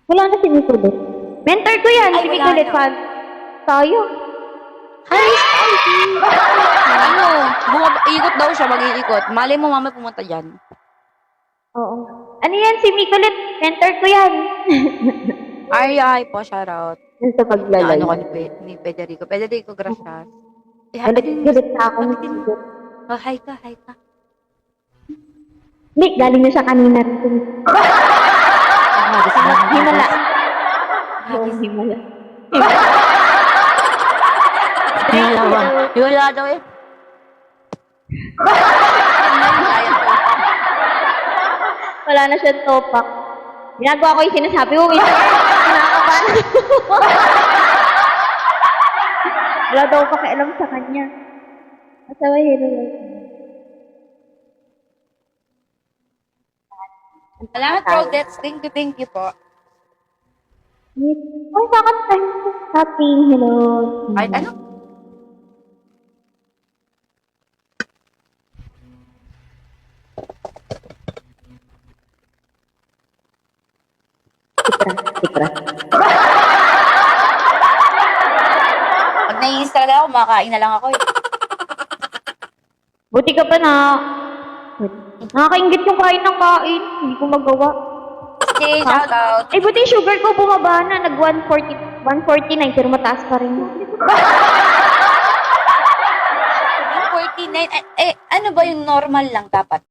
Wala na si Mikulit. Mentor ko yan, Ay, si wala Mikulit. na. Tayo. Hi, Spidey! Ikot daw siya, mag-iikot. Malay mo, mama pumunta dyan. Oo. Ano yan, si Mikulit? Mentor ko yan. Ay po, shoutout. Yan sa Na paglalay. ano ko ni Federico. Federico, gracias. Eh, Galit na ako ni Bakit Mikulit. Oh, hi ka, hi ka. Hindi, galing na siya kanina rin. Himala. Oo, himala. Himala daw eh. Wala na siyang topak. Ginagawa ko yung sinasabi ko, kinakabahan. Wala daw pakialam sa kanya. Asawa, hero. Salamat, Claudette. Thank you po. Ay, bakit tayo shopping? Hello. Ay, ano? Tikra. Pag naiinis talaga ako, makakain na lang ako eh. Buti ka pa na. Nakakaingit yung kain ng kain. Hindi ko magawa. Okay, shoutout. Eh, buti yung sugar ko bumaba na. Nag 149, pero mataas pa rin. 49. Eh, ano ba yung normal lang dapat?